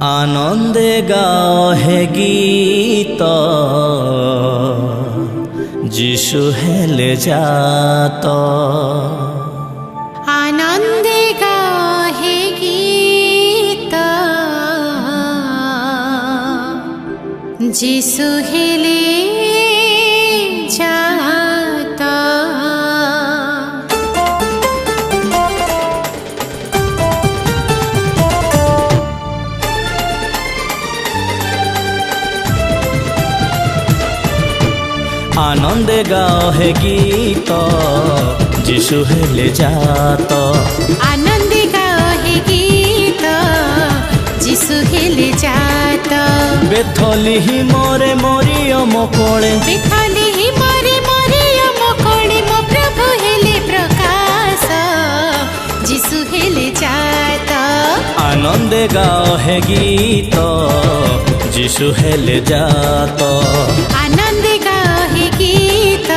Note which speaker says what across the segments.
Speaker 1: आनंदे गाओ हे गीत যিশু হেলে যাত।
Speaker 2: आनंदे गाओ हे गीत যিশু হেলে যাত।
Speaker 1: आनंदे गाओ हे गीत যিশু হেলে যাত।
Speaker 2: आनंदे गाओ हे गीत যিশু হেলে যাত।
Speaker 1: बेथलिही मोरे मरियम कोळे,
Speaker 2: बेथलिही मोरे मरियम कोळे मो प्रभु हेले प्रकाश যিশু हेले जात।
Speaker 1: आनंदे गाओ हे गीत যিশু হেলে যাত।
Speaker 2: आनंदे गाओ हे गीत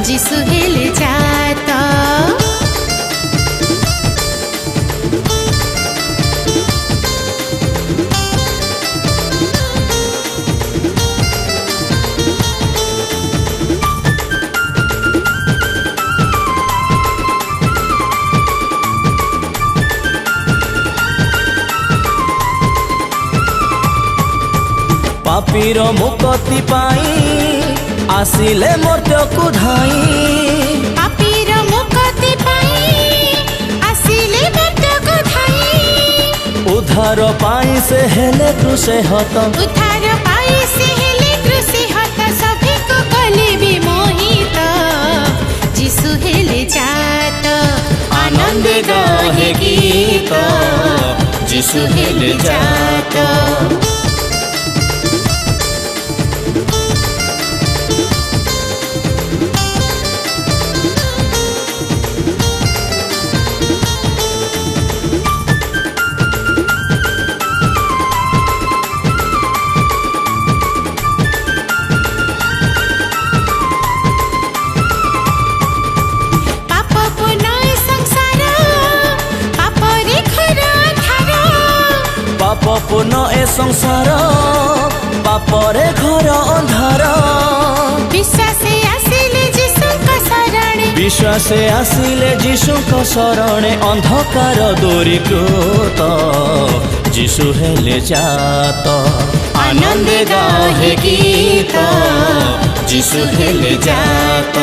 Speaker 2: যিশু हेले जात।
Speaker 1: पापीर मुक्ति पाई आसिले मर्त्यकु धाई।
Speaker 2: पापीर मुक्ति पाई आसिले मर्त्यकु धाई।
Speaker 1: उद्धार पाई से हेले क्रूसे हत।
Speaker 2: उद्धार पाई से हेले क्रूसे हत। सभी को कले विमोहित যিশু हेले जात।
Speaker 1: आनंदे गाओ हे गीत যিশু हेले जात। पूर्ण ए संसार पापरे घर अंधार।
Speaker 2: विश्वासे आसिले যিশুଙ୍କ শরণে।
Speaker 1: विश्वासे आसिले যিশুଙ୍କ शरणे अंधकार दूरीकृत যিশু हेले जात। आनंदे गाओ हे गीत যিশু हेले जात।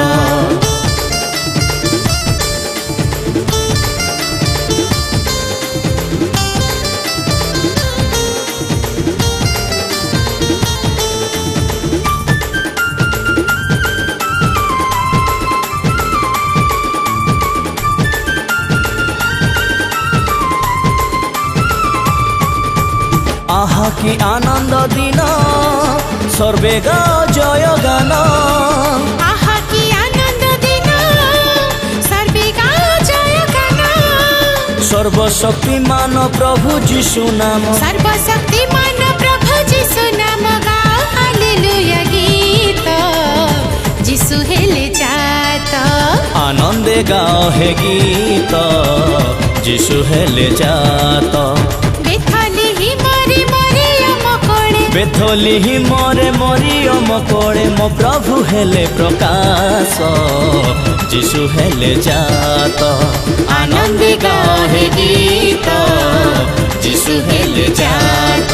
Speaker 1: आहा की आनंद दिन सर्वे गाओ जय गान।
Speaker 2: आहा की आनंद दिन सर्वे गाओ जय गान।
Speaker 1: सर्वशक्तिमान प्रभु যিশু नाम।
Speaker 2: सर्वशक्तिमान प्रभु যিশু नाम गाओ हालेलुया गीत যিশু हेले जात।
Speaker 1: आनंदे गाओ हे गीत যিশু हेले जात। बेथलिही मोरे मरियम कोळे मो प्रभु हेले प्रकाश যিশু हेले जात। आनंदे गाओ हे गीत যিশু हेले जात।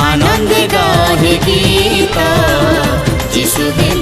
Speaker 1: आनंदे गाओ हे गीत যিশু हेले